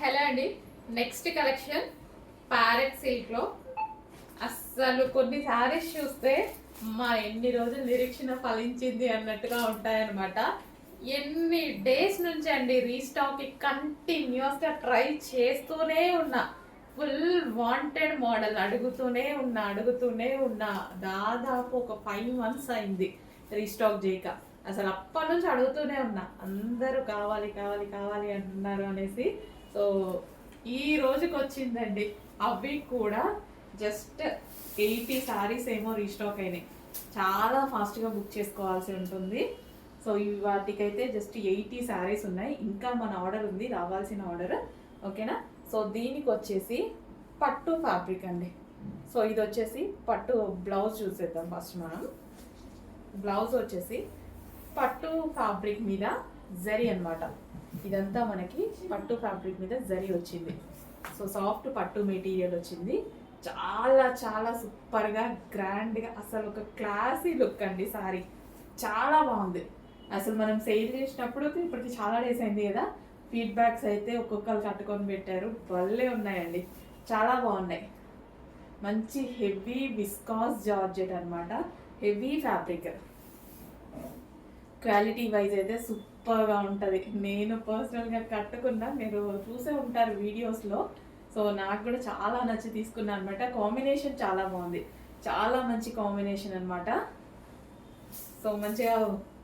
Hello అండి. Next collection parrot సిల్క్లో అస్సలు కొన్ని శారీస్ చూస్తే మా ఎన్ని రోజులు నిరీక్షణ ఫలించింది అన్నట్టుగా ఉంటాయన్నమాట. ఎన్ని డేస్ నుంచి అండి రీస్టాక్ కంటిన్యూస్గా ట్రై చేస్తూనే ఉన్నా. ఫుల్ వాంటెడ్ మోడల్ అడుగుతూనే ఉన్నా. దాదాపు ఒక 5 months అయింది రీస్టాక్ చేయక. అసలు అప్పటి నుంచి అడుగుతూనే ఉన్నా, అందరూ కావాలి కావాలి కావాలి అంటున్నారు అనేసి. సో ఈ రోజుకి వచ్చిందండి. అవి కూడా జస్ట్ 80 శారీస్ ఏమో రీస్టాక్ అయినాయి. చాలా ఫాస్ట్గా బుక్ చేసుకోవాల్సి ఉంటుంది. సో వాటికైతే జస్ట్ 80 శారీస్ ఉన్నాయి. ఇంకా మన ఆర్డర్ ఉంది, రావాల్సిన ఆర్డర్. ఓకేనా. సో దీనికి వచ్చేసి పట్టు ఫ్యాబ్రిక్ అండి. సో ఇది వచ్చేసి పట్టు బ్లౌజ్ చూసేద్దాం ఫస్ట్. మనం బ్లౌజ్ వచ్చేసి పట్టు ఫ్యాబ్రిక్ మీద జరీ అన్నమాట. ఇదంతా మనకి పట్టు ఫ్యాబ్రిక్ మీద జరీ వచ్చింది. సో సాఫ్ట్ పట్టు మెటీరియల్ వచ్చింది. చాలా చాలా సూపర్గా గ్రాండ్గా అసలు ఒక క్లాసీ లుక్ అండి. సారీ చాలా బాగుంది. అసలు మనం సేల్ చేసినప్పుడు ఇప్పటికి చాలా డేస్ అయింది కదా, ఫీడ్బ్యాక్స్ అయితే ఒక్కొక్కరు కట్టుకొని పెట్టారు. భలే ఉన్నాయండి, చాలా బాగున్నాయి. మంచి హెవీ విస్కాస్ జార్జెట్ అనమాట. హెవీ ఫ్యాబ్రిక్, క్వాలిటీ వైజ్ అయితే సూపర్గా ఉంటుంది. నేను పర్సనల్గా కట్టుకున్నా, మీరు చూసే ఉంటారు వీడియోస్లో. సో నాకు కూడా చాలా నచ్చి తీసుకున్నాను అనమాట. కాంబినేషన్ చాలా బాగుంది, చాలా మంచి కాంబినేషన్ అనమాట. సో మంచిగా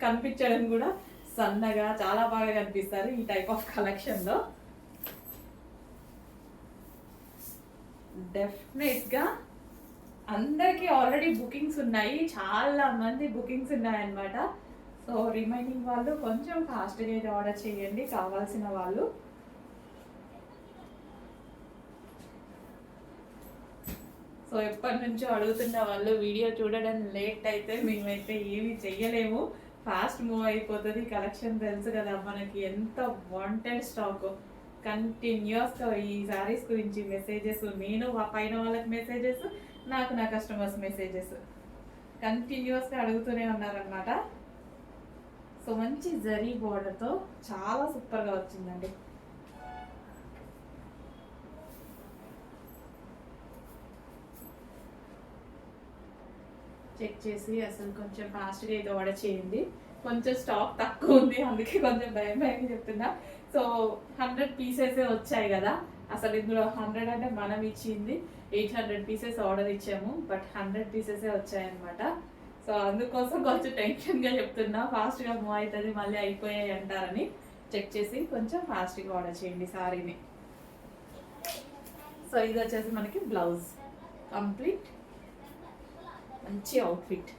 కనిపించడం కూడా సన్నగా చాలా బాగా కనిపిస్తారు ఈ టైప్ ఆఫ్ కలెక్షన్లో. డెఫినెట్గా అందరికీ ఆల్రెడీ బుకింగ్స్ ఉన్నాయి, చాలా మంది బుకింగ్స్ ఉన్నాయన్నమాట. సో రిమైనింగ్ వాళ్ళు కొంచెం ఫాస్ట్గా అయితే ఆర్డర్ చేయండి, కావాల్సిన వాళ్ళు. సో ఎప్పటి నుంచో అడుగుతున్న వాళ్ళు వీడియో చూడడం లేట్ అయితే మేమైతే ఏమి చెయ్యలేము, ఫాస్ట్ మూవ్ అయిపోతుంది. కలెక్షన్ తెలుసు కదా మనకి, ఎంత వాంటెడ్ స్టాక్. కంటిన్యూస్గా ఈ శారీస్ గురించి మెసేజెస్, నేను పైన వాళ్ళకి మెసేజెస్, నాకు నా కస్టమర్స్ మెసేజెస్ కంటిన్యూస్గా అడుగుతూనే ఉన్నారనమాట. సో మంచి జరీ బోర్డర్తో చాలా సూపర్గా వచ్చిందండి. చెక్ చేసి అసలు కొంచెం ఫాస్ట్గా ఇది ఆర్డర్ చేయండి. కొంచెం స్టాక్ తక్కువ ఉంది, అందుకే కొంచెం భయం చెప్తున్నా. సో 100 pieces వచ్చాయి కదా. అసలు ఇందులో 100 అంటే మనం ఇచ్చింది 800 pieces ఆర్డర్ ఇచ్చాము, బట్ 100 pieces వచ్చాయన్నమాట. సో అందుకోసం కొంచెం టెన్షన్గా చెప్తున్నా, ఫాస్ట్గా మూవ్ అవుతుంది మళ్ళీ అయిపోయాయి అంటారని. చెక్ చేసి కొంచెం ఫాస్ట్గా ఆర్డర్ చేయండి సారీని. సో ఇది వచ్చేసి మనకి బ్లౌజ్ కంప్లీట్, మంచి అవుట్ఫిట్.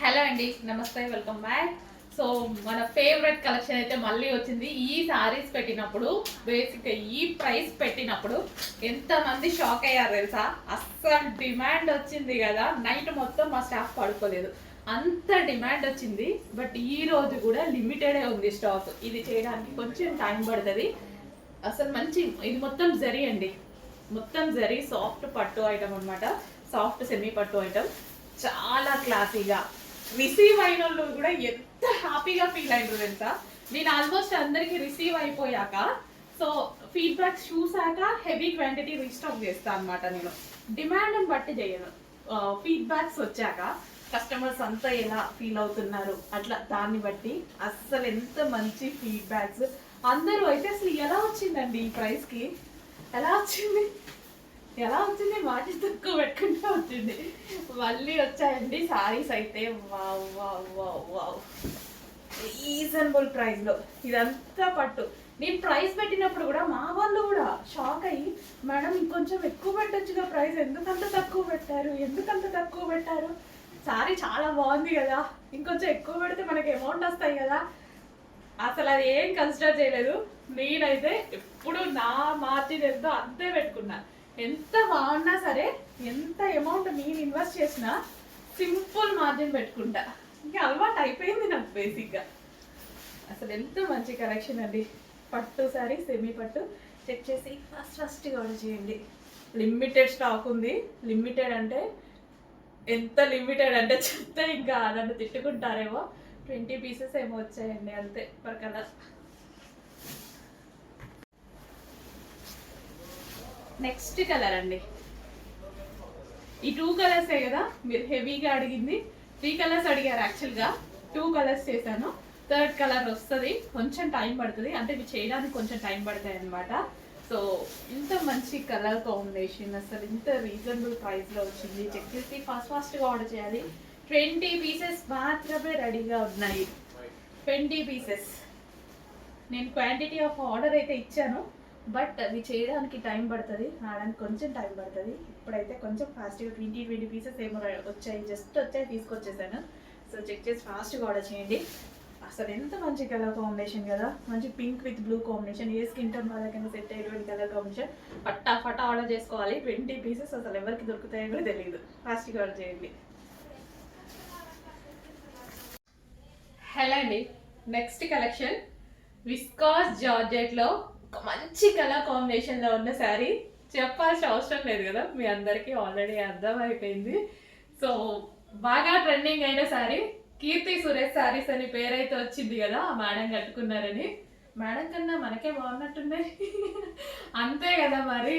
హలో అండి, నమస్తే, వెల్కమ్ బ్యాక్. సో మన ఫేవరెట్ కలెక్షన్ అయితే మళ్ళీ వచ్చింది. ఈ సారీస్ పెట్టినప్పుడు, బేసిక్గా ఈ ప్రైస్ పెట్టినప్పుడు ఎంతమంది షాక్ అయ్యారు తెలుసా. అస్సలు డిమాండ్ వచ్చింది కదా, నైట్ మొత్తం మా స్టాఫ్ పడుకోలేదు, అంత డిమాండ్ వచ్చింది. బట్ ఈ రోజు కూడా లిమిటెడే ఉంది స్టాక్. ఇది చేయడానికి కొంచెం టైం పడుతుంది. అసలు మంచి, ఇది మొత్తం జరీ అండి, మొత్తం జరీ సాఫ్ట్ పట్టు ఐటమ్ అనమాట. సాఫ్ట్ సెమీ పట్టు ఐటమ్, చాలా క్లాసీగా. రిసీవ్ అయిన వాళ్ళు కూడా ఎంత హ్యాపీగా ఫీల్ అయినారు తెలుసా. నేను ఆల్మోస్ట్ అందరికి రిసీవ్ అయిపోయాక, సో ఫీడ్బ్యాక్స్ చూసాక హెవీ క్వాంటిటీ రీస్టాక్ చేస్తాను అనమాట. నేను డిమాండ్ని బట్టి చేయను, ఫీడ్బ్యాక్స్ వచ్చాక కస్టమర్స్ అంతా ఎలా ఫీల్ అవుతున్నారు అట్లా దాన్ని బట్టి. అస్సలు ఎంత మంచి ఫీడ్బ్యాక్స్. అందరూ అయితే అసలు ఎలా వచ్చిందండి ఈ ప్రైస్కి, ఎలా వచ్చింది వాటి తక్కువ పెట్టుకుంటూ వచ్చింది. మళ్ళీ వచ్చాయండి సారీస్ అయితే. Wow wow wow wow, reasonable ప్రైస్లో ఇదంతా పట్టు. నేను ప్రైస్ పెట్టినప్పుడు కూడా మా వాళ్ళు కూడా షాక్ అయ్యి, మేడం ఇంకొంచెం ఎక్కువ పెట్టొచ్చుగా ప్రైస్, ఎందుకంత తక్కువ పెట్టారు, సారీ చాలా బాగుంది కదా, ఇంకొంచెం ఎక్కువ పెడితే మనకి అమౌంట్ వస్తాయి కదా. అసలు అది ఏం కన్సిడర్ చేయలేదు. నేనైతే ఎప్పుడు నా మార్జిన్ ఎంతో అంతే పెట్టుకున్నా. ఎంత బాగున్నా సరే, ఎంత అమౌంట్ నేను ఇన్వెస్ట్ చేసినా సింపుల్ మార్జిన్ పెట్టుకుంటా. ఇంకా అలవాటు అయిపోయింది నాకు బేసిక్గా. అసలు ఎంత మంచి కలెక్షన్ అండి. పట్టు సారీ, సెమీ పట్టు. చెక్ చేసి ఫస్ట్గా ఆర్డర్ చేయండి. లిమిటెడ్ స్టాక్ ఉంది. లిమిటెడ్ అంటే ఎంత లిమిటెడ్ అంటే చెప్తే ఇంకా నన్ను తిట్టుకుంటారేమో. 20 pieces ఏమో వచ్చాయండి అంతే పర్ కలర్. నెక్స్ట్ కలర్ అండి. ఈ 2 కలర్సే కదా మీరు హెవీగా అడిగింది. 3 కలర్స్ అడిగారు యాక్చువల్గా. 2 కలర్స్ చేశాను. థర్డ్ కలర్ వస్తుంది, కొంచెం టైం పడుతుంది, అంటే ఇవి చేయడానికి కొంచెం టైం పడతాయి అనమాట. సో ఇంత మంచి కలర్ కాంబినేషన్, అసలు ఇంత రీజనబుల్ ప్రైస్లో వచ్చింది. చెక్ చేసి ఫాస్ట్గా ఆర్డర్ చేయాలి. 20 పీసెస్ మాత్రమే రెడీగా ఉన్నాయి. 20 పీసెస్. నేను క్వాంటిటీ ఆఫ్ ఆర్డర్ అయితే ఇచ్చాను, బట్ అవి చేయడానికి టైం పడుతుంది, రావడానికి కొంచెం టైం పడుతుంది. ఇప్పుడైతే కొంచెం ఫాస్ట్గా 20 పీసెస్ ఏమో వచ్చాయి, జస్ట్ వచ్చాయి, తీసుకొచ్చేసాను. సో చెక్ చేసి ఫాస్ట్గా ఆర్డర్ చేయండి. అసలు ఎంత మంచి కలర్ కాంబినేషన్ కదా, మంచి pink with blue combination, A skin tone వాళ్ళకైనా సెట్ అయ్యేటువంటి కలర్ కాంబినేషన్. ఫటా ఆర్డర్ చేసుకోవాలి. 20 పీసెస్ అసలు ఎవరికి దొరుకుతాయో కూడా తెలియదు. ఫాస్ట్గా ఆర్డర్ చేయండి. హలో అండి, నెక్స్ట్ కలెక్షన్ విస్కాస్ జార్జెట్లో ఒక మంచి కలర్ కాంబినేషన్లో ఉన్న శారీ. చెప్పాల్సిన అవసరం లేదు కదా, మీ అందరికీ ఆల్రెడీ అర్థమైపోయింది. సో బాగా ట్రెండింగ్ అయిన శారీ, కీర్తి సురేష్ శారీస్ అని పేరైతే వచ్చింది కదా, ఆ మేడం కట్టుకున్నారని. మేడం కన్నా మనకే బాగున్నట్టున్నాయి. అంతే కదా మరి,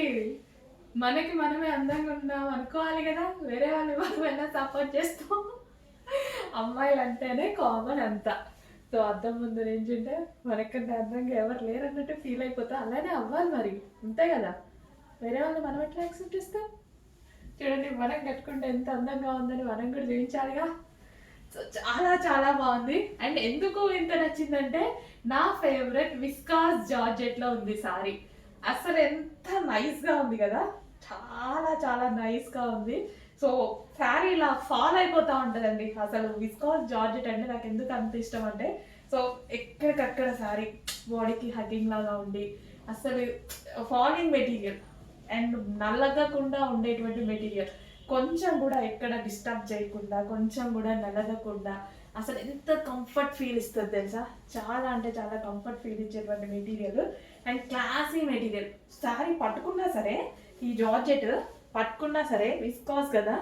మనకి మనమే అందంగా ఉన్నాం అనుకోవాలి కదా, వేరే వాళ్ళు మనం సపోర్ట్ చేస్తాం. అమ్మాయిలు అంటేనే కామన్ అంతా. సో అద్దం ముందు నించుంటే మనకన్నా అందంగా ఎవరు లేరు అన్నట్టు ఫీల్ అయిపోతా. అలానే అవ్వాలి మరి, అంతే కదా. వేరే వాళ్ళు మనం ఎట్లా యాక్సెప్ట్ చేస్తాం? చూడండి, మనం కట్టుకుంటే ఎంత అందంగా ఉందని మనం కూడా చూపించాలిగా. సో చాలా చాలా బాగుంది. అండ్ ఎందుకు ఇంత నచ్చిందంటే, నా ఫేవరెట్ విస్కాస్ జార్జెట్లో ఉంది సారీ. అసలు ఎంత నైస్గా ఉంది కదా, చాలా చాలా నైస్గా ఉంది. సో శారీ ఇలా ఫాల్ అయిపోతూ ఉంటుందండి. అసలు విస్కాస్ జార్జెట్ అంటే నాకు ఎందుకు అంత ఇష్టం అంటే, సో ఎక్కడికక్కడ శారీ బాడీకి హగ్గింగ్ లాగా ఉండి, అసలు ఫాలింగ్ మెటీరియల్ అండ్ నల్లగకుండా ఉండేటువంటి మెటీరియల్, కొంచెం కూడా ఎక్కడ డిస్టర్బ్ చేయకుండా, కొంచెం కూడా నలగకుండా, అసలు ఎంత కంఫర్ట్ ఫీల్ ఇస్తుంది తెలుసా. చాలా అంటే చాలా కంఫర్ట్ ఫీల్ ఇచ్చేటువంటి material and classy material. Sari పట్టుకున్నా సరే, ఈ జార్జెట్ పట్టుకున్నా సరే విస్కాస్ కదా,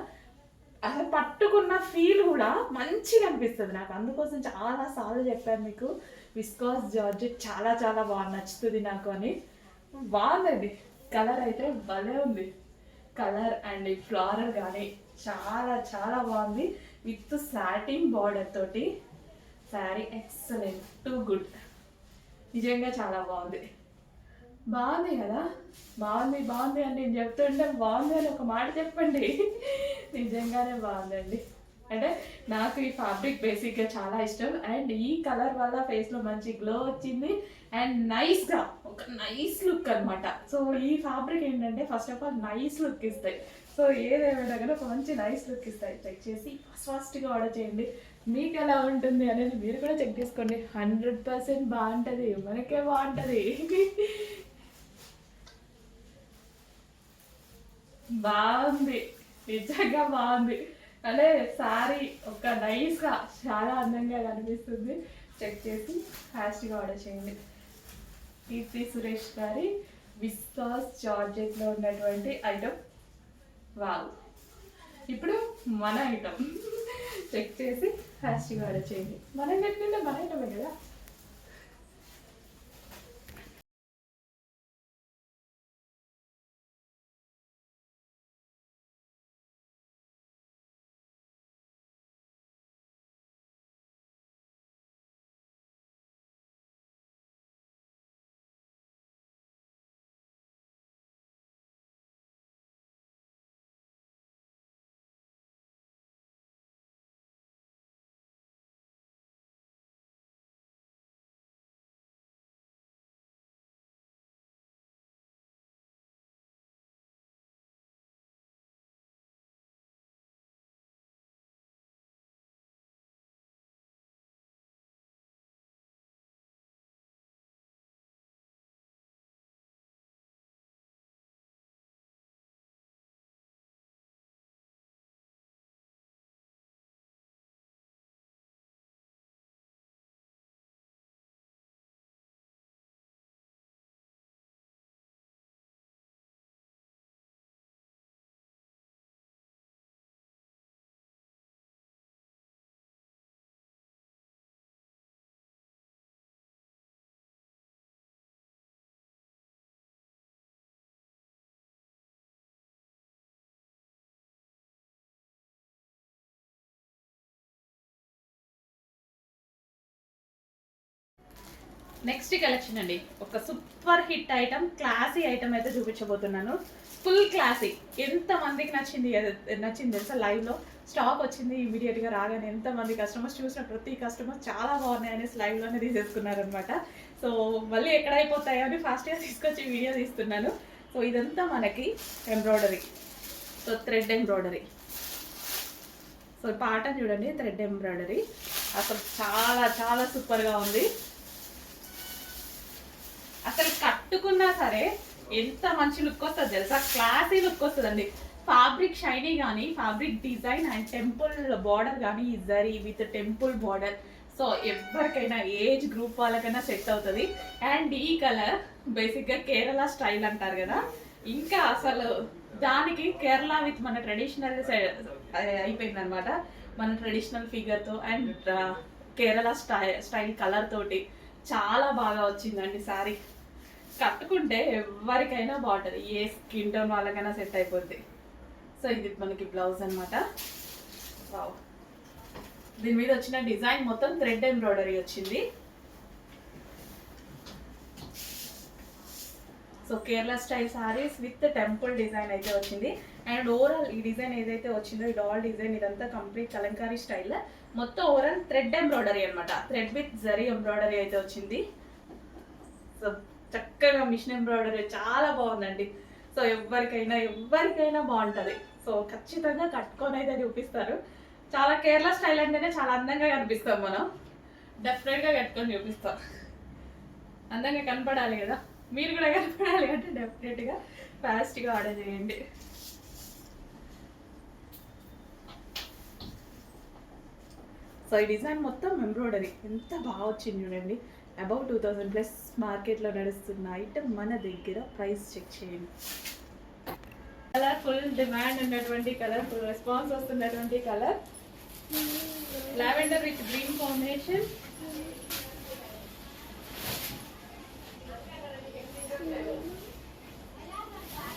అసలు పట్టుకున్న ఫీల్ కూడా మంచిగా అనిపిస్తుంది నాకు. అందుకోసం చాలా సార్లు చెప్పాను మీకు, విస్కాస్ జార్జెట్ చాలా చాలా బాగా నచ్చుతుంది నాకు అని. బాగుందండి, కలర్ అయితే భలే ఉంది. కలర్ అండ్ ఈ ఫ్లోరల్ కానీ చాలా చాలా బాగుంది. విత్ సాటిన్ బార్డర్ తోటి శారీ ఎక్సలెంట్, టూ గుడ్. నిజంగా చాలా బాగుంది. బాగుంది కదా, బాగుంది అని నేను చెప్తుంటే బాగుంది అని ఒక మాట చెప్పండి. నిజంగానే బాగుందండి. అంటే నాకు ఈ ఫ్యాబ్రిక్ బేసిక్గా చాలా ఇష్టం. అండ్ ఈ కలర్ వల్ల ఫేస్లో మంచి గ్లో వచ్చింది అండ్ నైస్గా ఒక నైస్ లుక్ అనమాట. సో ఈ ఫ్యాబ్రిక్ ఏంటంటే first of all nice look ఇస్తాయి. సో ఏదేమైనా కానీ ఒక మంచి నైస్ లుక్ ఇస్తాయి. చెక్ చేసి ఫాస్ట్గా ఆర్డర్ చేయండి. మీకు ఎలా ఉంటుంది అనేది మీరు కూడా చెక్ చేసుకోండి. 100% బాగుంటుంది, మనకే బాగుంటుంది. బాగుంది, నిజంగా బాగుంది. అంటే శారీ ఒక నైస్గా చాలా అందంగా కనిపిస్తుంది. చెక్ చేసి ఫాస్ట్గా ఆర్డర్ చేయండి. కీర్తి సురేష్ గారి విస్కాస్ జార్జెట్లో ఉన్నటువంటి ఐటమ్. వావ్, ఇప్పుడు మన ఐటమ్. చెక్ చేసి ఫాస్ట్గా ఆర్డర్ చేయండి. మనం పెట్టుకుంటే మన ఐటమే కదా. నెక్స్ట్ కలెక్షన్ అండి, ఒక super hit item, classy item అయితే చూపించబోతున్నాను. Full classy. ఎంత మందికి నచ్చింది తెలుసా? లైవ్లో స్టాక్ వచ్చింది ఇమీడియట్గా రాగానే ఎంతమంది కస్టమర్స్ చూసిన ప్రతి కస్టమర్ చాలా బాగున్నాయి అనేసి లైవ్లోనే తీసేసుకున్నారనమాట. సో మళ్ళీ ఎక్కడ అయిపోతాయో అని ఫాస్ట్గా తీసుకొచ్చి వీడియో తీస్తున్నాను. సో ఇదంతా మనకి embroidery, so thread embroidery. So పాట చూడండి, థ్రెడ్ ఎంబ్రాయిడరీ అసలు చాలా చాలా సూపర్గా ఉంది. అసలు కట్టుకున్నా సరే ఎంత మంచి లుక్ వస్తుంది తెలుసా? క్లాసీ లుక్ వస్తుందండి. ఫ్యాబ్రిక్ షైనీ కానీ, fabric design and temple border కానీ, ఈ zari with temple border. So ఎవరికైనా ఏజ్ గ్రూప్ వాళ్ళకైనా సెట్ అవుతుంది. అండ్ ఈ కలర్ బేసిక్గా కేరళ స్టైల్ అంటారు కదా, ఇంకా అసలు దానికి కేరళ విత్ మన ట్రెడిషనల్ అయిపోయింది అనమాట. మన ట్రెడిషనల్ ఫిగర్తో అండ్ కేరళ స్టైల్ కలర్ తోటి చాలా బాగా వచ్చిందండి శారీ. కట్టుకుంటే ఎవరికైనా బాగుంటుంది, ఏ స్కిన్ టోన్ వాళ్ళకైనా సెట్ అయిపోద్ది. సో ఇది మనకి బ్లౌజ్ అనమాట. వావ్, దీని మీద వచ్చిన డిజైన్ మొత్తం థ్రెడ్ ఎంబ్రాయిడరీ వచ్చింది. So Kerala style saris with temple design అయితే వచ్చింది. అండ్ ఓవరాల్ ఈ డిజైన్ ఏదైతే వచ్చిందో ఈ డాల్ డిజైన్ ఇదంతా కంప్లీట్ కలంకారీ స్టైల్. మొత్తం ఓవరాల్ థ్రెడ్ ఎంబ్రాయిడరీ అనమాట. థ్రెడ్ విత్ జరీ ఎంబ్రాయిడరీ అయితే వచ్చింది. సో చక్కగా మిషన్ ఎంబ్రాయిడరీ చాలా బాగుందండి. సో ఎవరికైనా బాగుంటుంది. సో ఖచ్చితంగా కట్టుకొని అయితే చూపిస్తారు. చాలా కేరళ స్టైల్ అంటేనే చాలా అందంగా కనిపిస్తాం మనం. డెఫినెట్గా కట్టుకొని చూపిస్తాం. అందంగా కనపడాలి కదా, మీరు కూడా కనపడాలి అంటే డెఫినెట్గా ఫాస్ట్గా ఆర్డర్ చేయండి. సో ఈ డిజైన్ మొత్తం ఎంబ్రాయిడరీ ఎంత బాగా వచ్చింది చూడండి. అబౌవ్ 2000+ మార్కెట్లో నడుస్తున్న ఐటమ్ మన దగ్గర. ప్రైస్ చెక్ చేయండి. కలర్ ఫుల్ డిమాండ్ ఉన్నటువంటి కలర్, ఫుల్ రెస్పాన్స్ వస్తున్నటువంటి colour, lavender with green combination.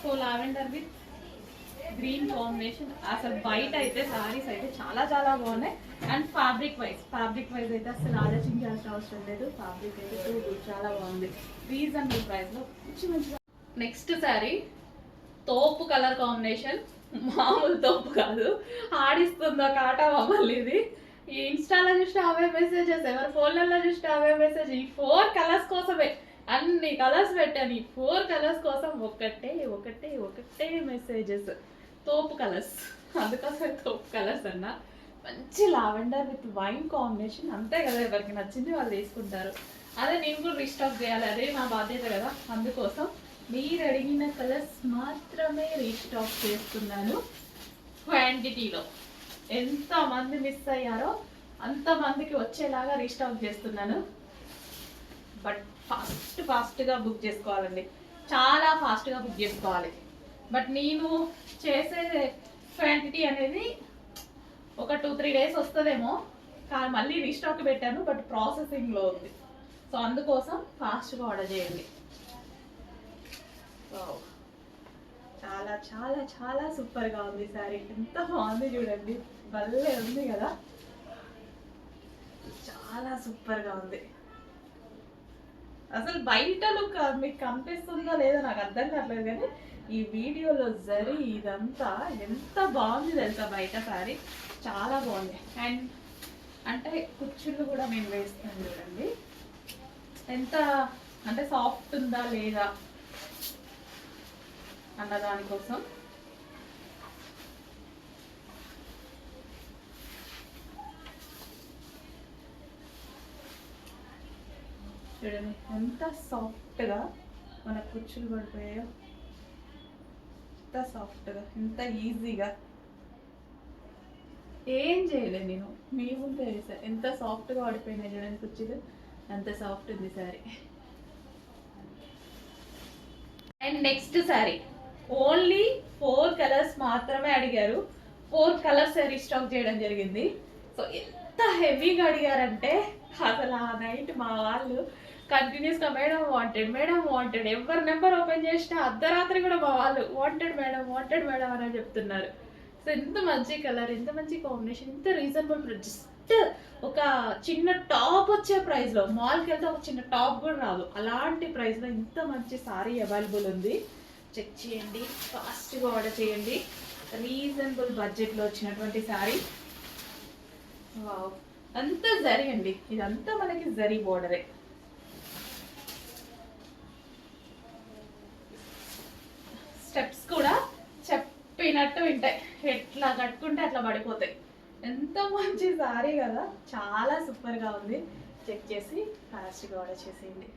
So lavender with green combination. అసలు బయట అయితే సారీస్ అయితే చాలా చాలా బాగున్నాయి. అండ్ ఫ్యాబ్రిక్ వైజ్ అయితే అసలు ఆలోచించాల్సిన అవసరం లేదు. ఫ్యాబ్రిక్ అయితే చాలా బాగుంది, రీజనబుల్ ప్రైస్లో మంచి. నెక్స్ట్ శారీ తోపు కలర్ కాంబినేషన్, మామూలు తోపు కాదు, ఆడిస్తుందో కాటా మమ్మల్ని ఇది. ఈ ఇన్స్టాలో చూస్తే అవే మెసేజెస్, ఎవరి ఫోన్లలో చూస్తే అవే మెసేజ్. ఈ 4 కలర్స్ కోసమే అన్ని కలర్స్ పెట్టాను. ఈ 4 కలర్స్ కోసం ఒకటే మెసేజెస్. తోపు కలర్స్, అందుకోసమే తోపు కలర్స్ అన్న. మంచి లావెండర్ విత్ వైన్ కాంబినేషన్, అంతే కదా, ఎవరికి నచ్చింది వాళ్ళు తీసుకుంటారు. అదే నేను కూడా రీస్టాక్ చేయాలి, అదే నా బాధ్యత కదా. అందుకోసం మీరు అడిగిన కలర్స్ మాత్రమే రీస్టాక్ చేస్తున్నాను క్వాంటిటీలో. ఎంతమంది మిస్ అయ్యారో అంతమందికి వచ్చేలాగా రీస్టాక్ చేస్తున్నాను. బట్ ఫాస్ట్గా బుక్ చేసుకోవాలండి, చాలా ఫాస్ట్గా బుక్ చేసుకోవాలి. బట్ నేను చేసే క్వాంటిటీ అనేది ఒక 2-3 డేస్ వస్తుందేమో, కానీ మళ్ళీ రీస్టాక్ పెట్టాను, బట్ ప్రాసెసింగ్లో ఉంది. సో అందుకోసం ఫాస్ట్గా ఆర్డర్ చేయండి. చాలా చాలా చాలా సూపర్గా ఉంది శారీ. ఎంత బాగుంది చూడండి, భలే ఉంది కదా, చాలా సూపర్గా ఉంది. అసలు బయట లుక్ మీకు కనిపిస్తుందో లేదో నాకు అర్థం కావట్లేదు, కానీ ఈ వీడియోలో జరీ ఇదంతా ఎంత బాగుంది తెలుసా. బయట శారీ చాలా బాగుంది. అండ్ అంటే కుచ్చుళ్ళు కూడా నేను వేస్తాను చూడండి, ఎంత అంటే సాఫ్ట్ ఉందా లేదా అన్న దానికోసం. చూడండి ఎంత సాఫ్ట్గా మన కుచ్చులు పడిపోయాయో, ఎంత సాఫ్ట్గా, ఎంత ఈజీగా. ఏం చేయలేదు నేను, మీ ముందే వేసా. ఎంత సాఫ్ట్గా పడిపోయినాయి చూడండి కుచ్చులు, అంత సాఫ్ట్ ఉంది sari. And next sari only 4 colours మాత్రమే అడిగారు. 4 కలర్స్ రీస్టాక్ చేయడం జరిగింది. సో ఎంత హెవీగా అడిగారంటే అసలు ఆ నైట్ మా వాళ్ళు కంటిన్యూస్గా మేడం వాంటెడ్, ఎవరి నెంబర్ ఓపెన్ చేసినా అర్ధరాత్రి కూడా మా వాళ్ళు వాంటెడ్ మేడం అని చెప్తున్నారు. సో ఎంత మంచి కలర్, ఎంత మంచి కాంబినేషన్, ఎంత రీజనబుల్ ఒక చిన్న టాప్ వచ్చే ప్రైస్లో, మాల్కి వెళ్తే ఒక చిన్న టాప్ కూడా రాదు, అలాంటి ప్రైస్లో ఇంత మంచి సారీ అవైలబుల్ ఉంది. చెక్ చేయండి, ఫాస్ట్గా ఆర్డర్ చేయండి. రీజనబుల్ బడ్జెట్లో వచ్చినటువంటి సారీ. వావ్, అంతా జరీ అండి, ఇదంతా మనకి జరీ బోర్డరే. స్టెప్స్ కూడా చెప్పినట్టు వింటాయి, ఎట్లా కట్టుకుంటే అట్లా పడిపోతాయి. ఎంత మంచి సారీ కదా, చాలా సూపర్గా ఉంది. చెక్ చేసి ఫాస్ట్గా ఆర్డర్ చేసేయండి.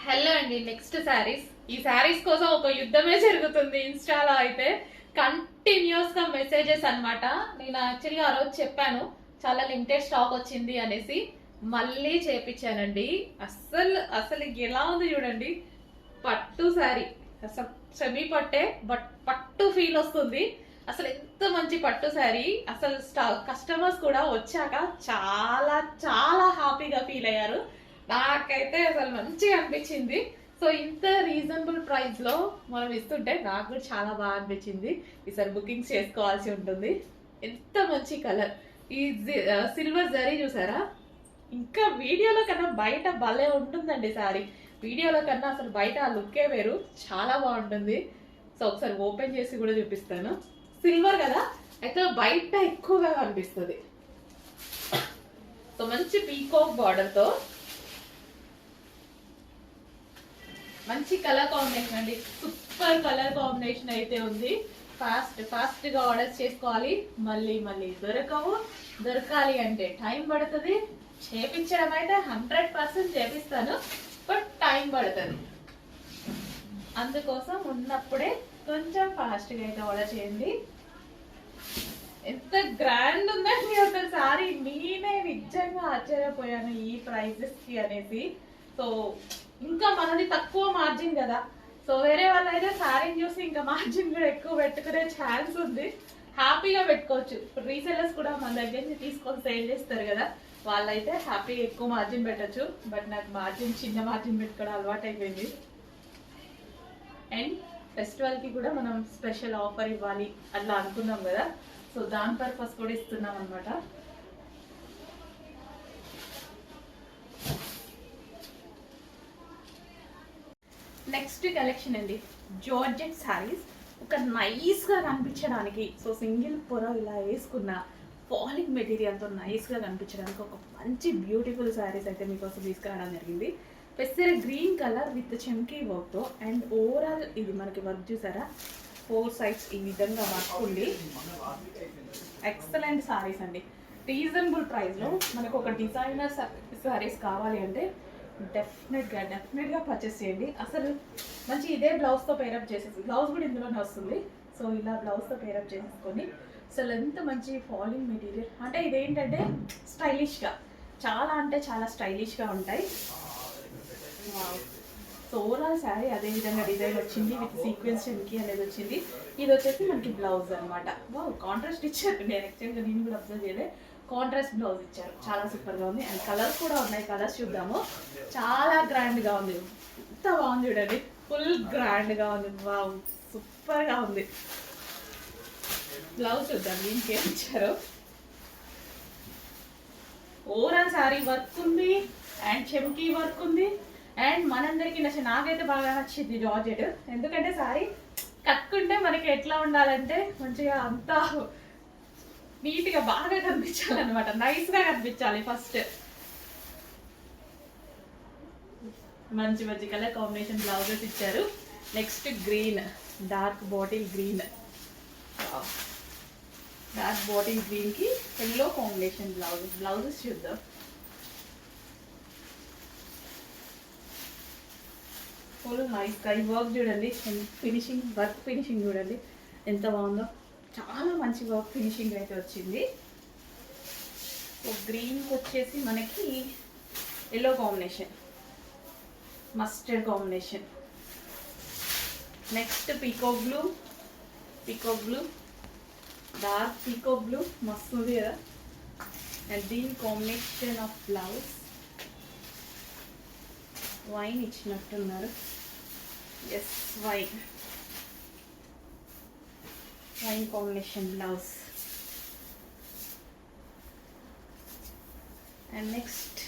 హలో అండి, నెక్స్ట్ శారీస్. ఈ శారీస్ కోసం ఒక యుద్ధమే జరుగుతుంది ఇన్స్టాలో అయితే. కంటిన్యూస్ గా మెసేజెస్ అన్నమాట. నేను యాక్చువల్గా ఆ రోజు చెప్పాను చాలా లిమిటెడ్ స్టాక్ వచ్చింది అనేసి, మళ్ళీ చేపించానండి. అస్సలు అసలు ఎలా ఉంది చూడండి, పట్టు శారీ, అసలు సెమీ పట్టే బట్ పట్టు ఫీల్ వస్తుంది. అసలు ఎంత మంచి పట్టు శారీ. అసలు కస్టమర్స్ కూడా వచ్చాక చాలా చాలా హ్యాపీగా ఫీల్ అయ్యారు. నాకైతే అసలు మంచిగా అనిపించింది. సో ఇంత రీజనబుల్ ప్రైస్ లో మనం ఇస్తుంటే నాకు కూడా చాలా బాగా అనిపించింది. ఈసారి బుకింగ్స్ చేసుకోవాల్సి ఉంటుంది. ఎంత మంచి కలర్. ఈ సిల్వర్ జరీ చూసారా, ఇంకా వీడియోలో కన్నా బయట భలే ఉంటుందండి సారీ. వీడియోలో కన్నా అసలు బయట ఆ లుక్కే వేరు, చాలా బాగుంటుంది. సో ఒకసారి ఓపెన్ చేసి కూడా చూపిస్తాను. సిల్వర్ కదా, అయితే బయట ఎక్కువగా కనిపిస్తుంది. సో మంచి పీకాక్ బార్డర్ తో మంచి కలర్ కాంబినేషన్ అండి, సూపర్ కలర్ కాంబినేషన్ అయితే ఉంది. ఫాస్ట్ గా ఆర్డర్ చేసుకోవాలి, మళ్ళీ మళ్ళీ దొరకాలి అంటే టైం పడుతుంది. చేపించడం అయితే 100% చేపిస్తాను, బట్ టైం పడుతుంది. అందుకోసం ఉన్నప్పుడే కొంచెం ఫాస్ట్ గా అయితే ఆర్డర్ చేయండి. ఎంత గ్రాండ్ ఉందండి అసలు సారీ, నేనే నిజంగా ఆశ్చర్యపోయాను ఈ ప్రైజెస్ కి అనేసి. సో ఇంకా మనది తక్కువ మార్జిన్ కదా, సో వేరే వాళ్ళు అయితే శారీని చూసి ఇంకా మార్జిన్ కూడా ఎక్కువ పెట్టుకునే ఛాన్స్ ఉంది. హ్యాపీగా పెట్టుకోవచ్చు. ఇప్పుడు రీసెలర్స్ కూడా మన దగ్గర నుంచి తీసుకొని సేల్ చేస్తారు కదా, వాళ్ళైతే హ్యాపీగా ఎక్కువ మార్జిన్ పెట్టచ్చు. బట్ నాకు చిన్న మార్జిన్ పెట్టుకోవడం అలవాటు అయిపోయింది. అండ్ ఫెస్టివల్కి కూడా మనం స్పెషల్ ఆఫర్ ఇవ్వాలి అట్లా అనుకున్నాం కదా, సో దాని పర్పస్ కూడా ఇస్తున్నాం అనమాట. నెక్స్ట్ కలెక్షన్ అండి, జార్జెట్ శారీస్. ఒక నైస్గా కనిపించడానికి, సో సింగిల్ పొర ఇలా వేసుకున్న ఫాలింగ్ మెటీరియల్తో నైస్గా కనిపించడానికి ఒక మంచి బ్యూటిఫుల్ శారీస్ అయితే మీకోసం తీసుకురావడం జరిగింది. పెసర గ్రీన్ కలర్ విత్ చెంకీ వర్క్తో, అండ్ ఓవరాల్ ఇది మనకి వర్క్ చూసారా, 4 సైడ్స్ ఈ విధంగా వర్క్ ఉంది. ఎక్సలెంట్ శారీస్ అండి, రీజనబుల్ ప్రైస్లో మనకు ఒక డిజైనర్ శారీస్ కావాలి అంటే డెఫినెట్గా పర్చేస్ చేయండి. అసలు మంచి ఇదే బ్లౌజ్తో పేరప్ చేసేసి, బ్లౌజ్ కూడా ఇందులోనే వస్తుంది. సో ఇలా బ్లౌజ్తో పేరప్ చేసేసుకొని అసలు ఎంత మంచి ఫాలింగ్ మెటీరియల్ అంటే, ఇదేంటంటే స్టైలిష్గా, చాలా అంటే చాలా స్టైలిష్గా ఉంటాయి. సో ఓవరాల్ శారీ అదే విధంగా డిజైన్ వచ్చింది, విత్ సీక్వెన్స్ చెంకి అనేది వచ్చింది. ఇది వచ్చేసి మనకి బ్లౌజ్ అనమాట. కాంట్రాస్ట్ ఇచ్చారు, నేను యాక్చువల్గా నేను కూడా అబ్జర్వ్ చేయలేదు. కాంట్రాస్ట్ బ్లౌజ్ ఇచ్చారు, చాలా సూపర్గా ఉంది. అండ్ కలర్స్ కూడా ఉన్నాయి, కలర్స్ చూద్దాము. చాలా గ్రాండ్గా ఉంది, ఎంత బాగుంది చూడండి, ఫుల్ గ్రాండ్గా ఉంది. వావ్, సూపర్గా ఉంది. బ్లౌజ్ చూద్దాం ఇంకేం ఇచ్చారు. ఓవరాల్ శారీ వర్క్ ఉంది అండ్ చెంకీ వర్క్ ఉంది. అండ్ మనందరికీ నాకైతే బాగా నచ్చింది జార్జెట్. ఎందుకంటే శారీ కట్టుకుంటే మనకి ఎట్లా ఉండాలంటే మంచిగా అంతా నీట్గా బాగా కనిపించాలన్నమాట, నైస్గా కనిపించాలి. ఫస్ట్ మంచి మంచి కలర్ కాంబినేషన్ బ్లౌజెస్ ఇచ్చారు. Next green, dark bottle green, dark bottle గ్రీన్కి ఎల్లో కాంబినేషన్ బ్లౌజెస్ చూద్దాం. ఫుల్ నైస్గా ఈ వర్క్ చూడండి, ఫినిషింగ్ చూడండి ఎంత బాగుందో. చాలా మంచి వర్క్ ఫినిషింగ్ అయితే వచ్చింది. సో గ్రీన్ వచ్చేసి మనకి yellow combination, mustard combination. Next peacock blue, dark peacock blue, మస్తు ఉంది కదా. అండ్ దీని కాంబినేషన్ ఆఫ్ బ్లౌజ్ వైన్ ఇచ్చినట్టున్నారు. Yes, wine combination blouse. And next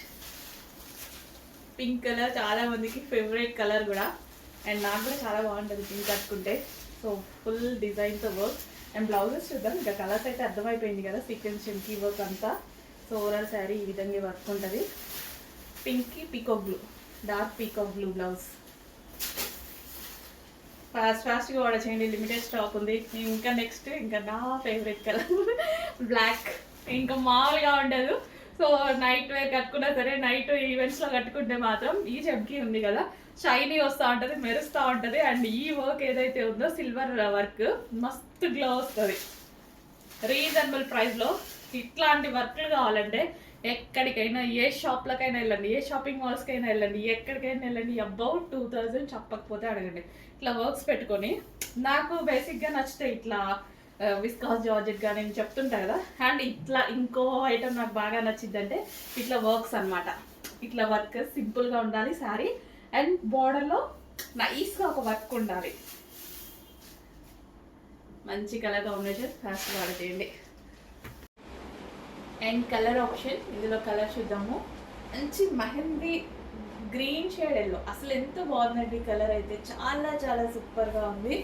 pink colour, చాలా మందికి ఫేవరెట్ కలర్ కూడా. అండ్ నాకు కూడా చాలా బాగుంటుంది పింక్ కట్టుకుంటే. సో ఫుల్ డిజైన్తో వర్క్. అండ్ బ్లౌజెస్ చూద్దాం. ఇంకా కలర్స్ అయితే అర్థమైపోయింది కదా, సీక్వెన్స్ చెంకీ వర్క్ అంతా. సో ఓవరాల్ శారీ ఈ విధంగా వర్క్ ఉంటుంది. పింక్కి peacock blue, dark peacock blue blouse. ఫాస్ట్గా ఆర్డర్ చేయండి, లిమిటెడ్ స్టాక్ ఉంది. ఇంకా నెక్స్ట్ ఇంకా నా ఫేవరెట్ కలర్ బ్లాక్. ఇంకా మామూలుగా ఉండదు. సో నైట్ వేర్ కట్టుకున్నా సరే, నైట్ ఈవెంట్స్లో కట్టుకుంటే మాత్రం ఈ చెంకీ ఉంది కదా, షైనీ వస్తూ ఉంటుంది, మెరుస్తూ ఉంటుంది. అండ్ ఈ వర్క్ ఏదైతే ఉందో సిల్వర్ వర్క్, మస్తు గ్లో వస్తుంది. రీజనబుల్ ప్రైస్లో ఇట్లాంటి వర్క్లు కావాలంటే ఎక్కడికైనా, ఏ షాప్లకైనా వెళ్ళండి, ఏ షాపింగ్ మాల్స్కైనా వెళ్ళండి, ఎక్కడికైనా వెళ్ళండి, అబౌట్ 2000 చెప్పకపోతే అడగండి. ఇట్లా వర్క్స్ పెట్టుకొని, నాకు బేసిక్గా నచ్చితే ఇట్లా విస్కాస్ జార్జెట్ గా నేను చెప్తుంటా కదా. అండ్ ఇట్లా ఇంకో ఐటమ్ నాకు బాగా నచ్చింది అంటే ఇట్లా వర్క్స్ అనమాట. ఇట్లా వర్క్ సింపుల్గా ఉండాలి శారీ, అండ్ బార్డర్లో నైస్గా ఒక వర్క్ ఉండాలి. మంచి కలర్ కాంబినేషన్, ఫాస్ట్ ఆర్డర్ చేయండి. అండ్ కలర్ ఆప్షన్, ఇందులో కలర్ చూద్దాము. మంచి మెహందీ గ్రీన్ షేడ్ ఎల్లో, అసలు ఎంత బాగుందండి కలర్ అయితే, చాలా చాలా సూపర్గా ఉంది.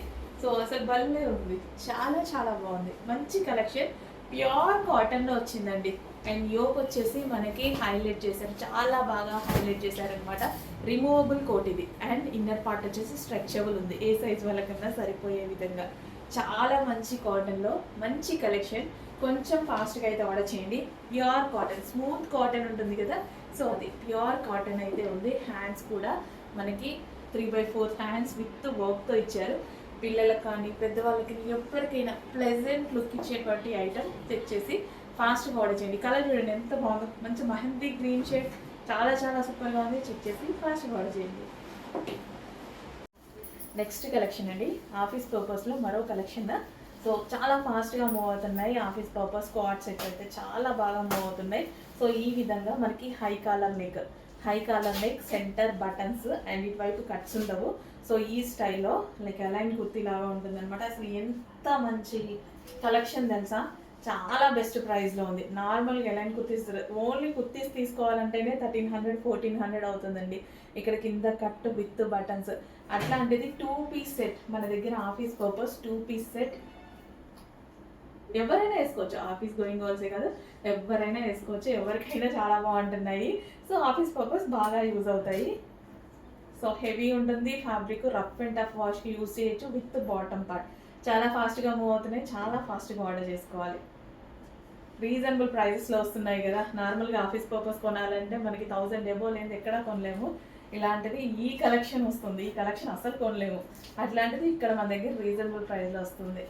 సో అసలు భలే ఉంది, చాలా చాలా బాగుంది. మంచి కలెక్షన్, ప్యూర్ కాటన్లో వచ్చిందండి. అండ్ యోక్ వచ్చేసి మనకి హైలైట్ చేశారు, చాలా బాగా హైలైట్ చేశారనమాట. రిమూవబుల్ కోట్ ఇది. అండ్ ఇన్నర్ పార్ట్ వచ్చేసి స్ట్రెచబుల్ ఉంది, ఏ సైజ్ వాళ్ళకన్నా సరిపోయే విధంగా. చాలా మంచి కాటన్లో మంచి కలెక్షన్. కొంచెం ఫాస్ట్గా అయితే ఆర్డర్ చేయండి. ప్యూర్ కాటన్, స్మూత్ కాటన్ ఉంటుంది కదా, సో అది ప్యూర్ కాటన్ అయితే ఉంది. హ్యాండ్స్ కూడా మనకి 3/4 హ్యాండ్స్ విత్ వర్క్తో ఇచ్చారు. పిల్లలకు కానీ పెద్దవాళ్ళకి ఎవరికైనా ప్లెజెంట్ లుక్ ఇచ్చేటువంటి ఐటమ్ తెచ్చేసి ఫాస్ట్గా ఆర్డర్ చేయండి. కలర్ చూడండి ఎంత బాగుందో, మంచి మెహందీ గ్రీన్ షేడ్, చాలా చాలా సూపర్గా ఉంది. చెక్ చేసి ఫాస్ట్గా ఆర్డర్ చేయండి. నెక్స్ట్ కలెక్షన్ అండి, ఆఫీస్ పర్పస్లో మరో కలెక్షన్. సో చాలా ఫాస్ట్గా మూవ్ అవుతున్నాయి. ఆఫీస్ పర్పస్ కోఆర్డ్ సెట్ అయితే చాలా బాగా మూవ్ అవుతున్నాయి. సో ఈ విధంగా మనకి high collar neck, centre buttons, and ఇటువైపు కట్స్ ఉండవు. సో ఈ స్టైల్లో లైక్ అలైన్ కుర్తీ లాగా ఉంటుంది అనమాట. అసలు ఎంత మంచి కలెక్షన్ తెలుసా, చాలా బెస్ట్ ప్రైస్లో ఉంది. నార్మల్గా అలైన్ కుర్తీస్, ఓన్లీ కుర్తీస్ తీసుకోవాలంటేనే 1300-1400 అవుతుందండి. ఇక్కడ కింద కట్ విత్ బటన్స్, అట్లాంటిది 2 పీస్ సెట్ మన దగ్గర. ఆఫీస్ పర్పస్ 2 పీస్ సెట్ ఎవరైనా వేసుకోవచ్చు, ఆఫీస్ గోయింగ్ గర్ల్సే కాదు, ఎవరైనా వేసుకోవచ్చు. ఎవరికైనా చాలా బాగుంటున్నాయి. సో ఆఫీస్ పర్పస్ బాగా యూజ్ అవుతాయి. సో హెవీ ఉంటుంది ఫ్యాబ్రిక్, రఫ్ అండ్ టఫ్ వాష్కి యూజ్ చేయొచ్చు విత్ బాటమ్ పార్ట్. చాలా ఫాస్ట్గా మూవ్ అవుతున్నాయి, చాలా ఫాస్ట్గా ఆర్డర్ చేసుకోవాలి. రీజనబుల్ ప్రైజెస్లో వస్తున్నాయి కదా. నార్మల్గా ఆఫీస్ పర్పస్ కొనాలంటే మనకి 1000 ఎబో లేని ఎక్కడా కొనలేము. ఇలాంటిది ఈ కలెక్షన్ వస్తుంది, ఈ కలెక్షన్ అసలు కొనలేము. అట్లాంటిది ఇక్కడ మన దగ్గర రీజనబుల్ ప్రైస్లో వస్తుంది.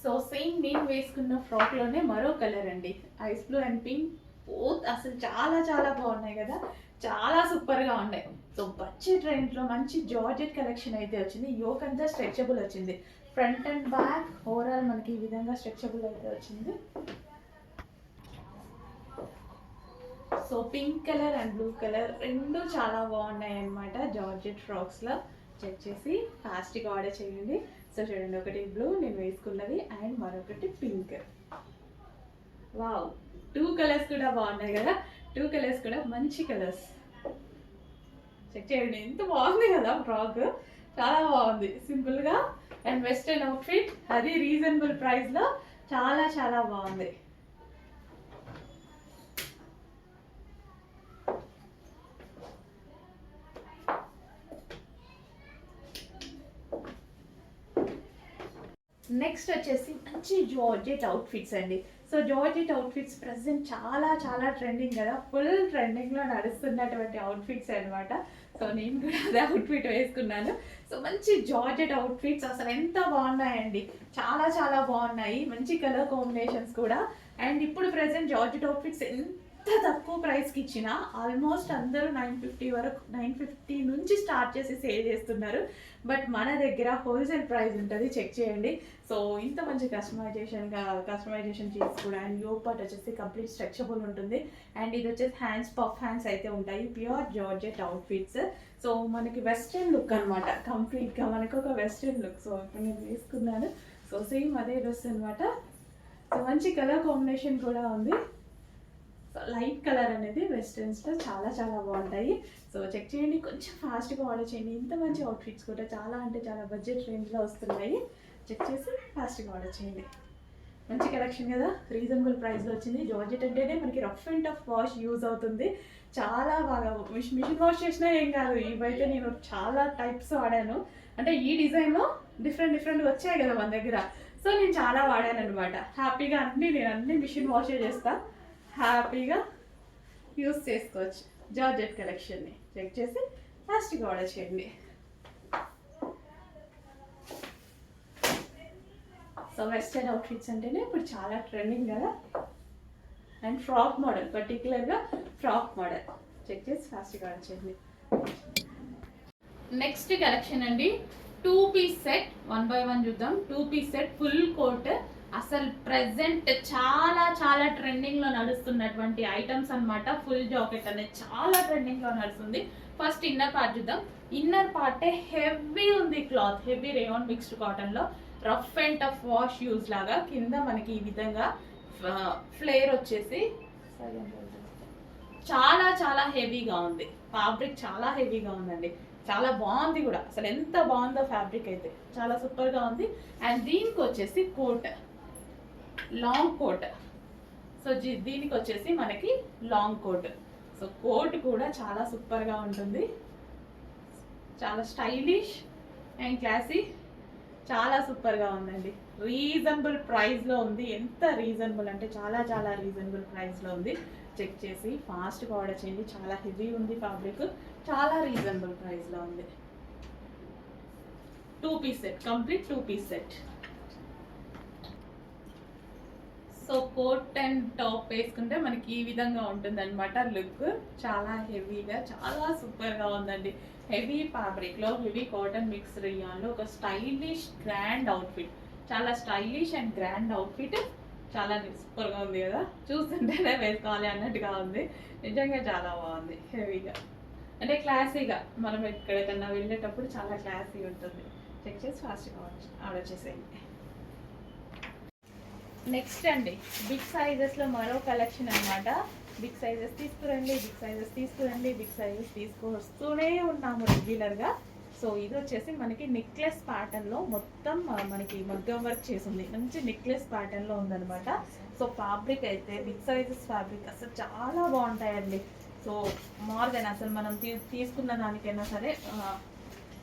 సో సేమ్ నేను వేసుకున్న ఫ్రాక్లోనే మరో కలర్ అండి, ice blue and pink. Both అసలు చాలా చాలా బాగున్నాయి కదా, చాలా సూపర్గా ఉన్నాయి. సో బడ్జెట్ రేంజ్లో మంచి జార్జెట్ కలెక్షన్ అయితే వచ్చింది. యోక్ అంతా స్ట్రెచబుల్ వచ్చింది, ఫ్రంట్ అండ్ బ్యాక్ ఓవరాల్ మనకి ఈ విధంగా స్ట్రెచబుల్ అయితే వచ్చింది. So pink colour and blue colour రెండు చాలా బాగున్నాయి అన్నమాట జార్జెట్ ఫ్రాక్స్లో. చెక్ చేసి ఫాస్ట్గా ఆర్డర్ చేయండి. సో చూడండి, ఒకటి బ్లూ నేను వేసుకున్నది, అండ్ మరొకటి పింక్. వావ్, 2 కలర్స్ కూడా బాగున్నాయి కదా, 2 కలర్స్ కూడా మంచి కలర్స్. చెక్ చేయండి, ఎంత బాగుంది కదా ఫ్రాక్, చాలా బాగుంది. సింపుల్గా అండ్ వెస్ట్రన్ అవుట్ఫిట్, అది రీజనబుల్ ప్రైస్లో చాలా చాలా బాగుంది. నెక్స్ట్ వచ్చేసి మంచి జార్జెట్ అవుట్ఫిట్స్ అండి. సో జార్జెట్ అవుట్ఫిట్స్ ప్రజెంట్ చాలా చాలా ట్రెండింగ్ కదా, ఫుల్ ట్రెండింగ్లో నడుస్తున్నటువంటి అవుట్ఫిట్స్ అనమాట. సో నేను కూడా అదే అవుట్ఫిట్ వేసుకున్నాను. సో మంచి జార్జెట్ అవుట్ఫిట్స్ అసలు ఎంత బాగున్నాయండి, చాలా చాలా బాగున్నాయి. మంచి కలర్ కాంబినేషన్స్ కూడా. అండ్ ఇప్పుడు ప్రజెంట్ జార్జెట్ అవుట్ఫిట్స్ ఎంత తక్కువ ప్రైస్కి ఇచ్చిన ఆల్మోస్ట్ అందరూ 950 వరకు 950 నుంచి స్టార్ట్ చేసి సేల్ చేస్తున్నారు. బట్ మన దగ్గర హోల్సేల్ ప్రైస్ ఉంటుంది, చెక్ చేయండి. సో ఇంత మంచి కస్టమైజేషన్ చేసుకోవడం. అండ్ యోగ్ పార్ట్ వచ్చేసి కంప్లీట్ స్ట్రెచబుల్ ఉంటుంది. అండ్ ఇది వచ్చేసి హ్యాండ్స్, పఫ్ హ్యాండ్స్ అయితే ఉంటాయి. Pure georgette outfits. సో మనకి వెస్ట్రన్ లుక్ అనమాట, కంప్లీట్గా మనకు ఒక వెస్ట్రన్ లుక్. సో ఇప్పుడు నేను వేసుకున్నాను. సో సేమ్ అదే డ్రెస్ అనమాట. సో మంచి కలర్ కాంబినేషన్ కూడా ఉంది. సో లైట్ కలర్ అనేది వెస్ట్రన్స్లో చాలా చాలా బాగుంటాయి. సో చెక్ చేయండి, కొంచెం ఫాస్ట్గా ఆర్డర్ చేయండి. ఇంత మంచి అవుట్ఫిట్స్ కూడా చాలా అంటే చాలా బడ్జెట్ రేంజ్లో వస్తున్నాయి. చెక్ చేసి ఫాస్ట్గా ఆర్డర్ చేయండి. మంచి కలెక్షన్ కదా, రీజనబుల్ ప్రైస్లో వచ్చింది. జార్జెట్ అంటేనే మనకి rough and tough wash use అవుతుంది. చాలా బాగా మిషన్ వాష్ చేసినా ఏం కాదు. ఇవైతే నేను చాలా టైప్స్ వాడాను. అంటే ఈ డిజైన్లో డిఫరెంట్ వచ్చాయి కదా మన దగ్గర. సో నేను చాలా వాడాను అనమాట. హ్యాపీగా నేను అన్ని మిషన్ వాషే చేస్తా, హ్యాపీగా యూస్ చేసుకోవచ్చు. జార్జెట్ కలెక్షన్ని చెక్ చేసి ఫాస్ట్గా ఆర్డర్ చేయండి. సో వెస్టర్న్ అవుట్ఫిట్స్ అంటేనే ఇప్పుడు చాలా ట్రెండింగ్ కదా. అండ్ ఫ్రాక్ మోడల్, పర్టికులర్గా ఫ్రాక్ మోడల్ చెక్ చేసి ఫాస్ట్గా ఆర్డర్ చేయండి. నెక్స్ట్ కలెక్షన్ అండి, 2 పీస్ సెట్. 1 by 1 చూద్దాం. 2 పీస్ సెట్ ఫుల్ కోట్. అసలు ప్రెసెంట్ చాలా ట్రెండింగ్లో నడుస్తున్నటువంటి ఐటమ్స్ అనమాట. ఫుల్ జాకెట్ అనేది చాలా ట్రెండింగ్లో నడుస్తుంది. ఫస్ట్ ఇన్నర్ పార్ట్ చూద్దాం. ఇన్నర్ పార్టే హెవీ ఉంది క్లాత్, హెవీ రేయాన్ మిక్స్డ్ కాటన్లో rough and tough wash use లాగా. కింద మనకి ఈ విధంగా ఫ్లేర్ వచ్చేసి చాలా హెవీగా ఉంది. ఫ్యాబ్రిక్ చాలా హెవీగా ఉందండి, చాలా బాగుంది కూడా. అసలు ఎంత బాగుందో ఫ్యాబ్రిక్ అయితే, చాలా సూపర్గా ఉంది. అండ్ దీనికి వచ్చేసి కోట్, లాంగ్ కోట్. సో దీనికి వచ్చేసి మనకి లాంగ్ కోట్. సో కోట్ కూడా చాలా సూపర్గా ఉంటుంది, చాలా స్టైలిష్ అండ్ క్లాసీ, చాలా సూపర్గా ఉందండి. రీజనబుల్ ప్రైస్లో ఉంది. ఎంత రీజనబుల్ అంటే చాలా రీజనబుల్ ప్రైస్లో ఉంది. చెక్ చేసి ఫాస్ట్గా ఆర్డర్ చేయండి. చాలా హెవీ ఉంది ఫ్యాబ్రిక్, చాలా రీజనబుల్ ప్రైస్లో ఉంది. 2 piece set, complete 2 piece set. So coat and top వేసుకుంటే మనకి ఈ విధంగా ఉంటుంది అనమాట లుక్. చాలా హెవీగా, చాలా సూపర్గా ఉందండి. హెవీ ఫ్యాబ్రిక్లో, హెవీ కాటన్ మిక్స్ రియాన్లో ఒక స్టైలిష్ గ్రాండ్ అవుట్ఫిట్. చాలా స్టైలిష్ అండ్ గ్రాండ్ అవుట్ఫిట్, చాలా సూపర్గా ఉంది కదా. చూస్తుంటేనే వేసుకోవాలి అన్నట్టుగా ఉంది. నిజంగా చాలా బాగుంది. హెవీగా అంటే క్లాసీగా, మనం ఎక్కడికన్నా వెళ్ళేటప్పుడు చాలా క్లాసీ ఉంటుంది. చెక్ చేసి ఫాస్ట్గా ఆర్డర్ చేసేయండి. నెక్స్ట్ అండి, బిగ్ సైజెస్లో మరో కలెక్షన్ అనమాట. బిగ్ సైజెస్ తీసుకురండి, బిగ్ సైజెస్ తీసుకువస్తూనే ఉన్నాము రెగ్యులర్గా. సో ఇది వచ్చేసి మనకి నెక్లెస్ ప్యాటర్న్లో మొత్తం మనకి మగ్గం వర్క్ చేసింది. మంచి నెక్లెస్ ప్యాటర్న్లో ఉందనమాట. సో ఫ్యాబ్రిక్ అయితే బిగ్ సైజెస్ ఫ్యాబ్రిక్ అసలు చాలా బాగుంటాయండి. సో మోర్ దెన్ అసలు మనం తీసుకున్న దానికైనా సరే,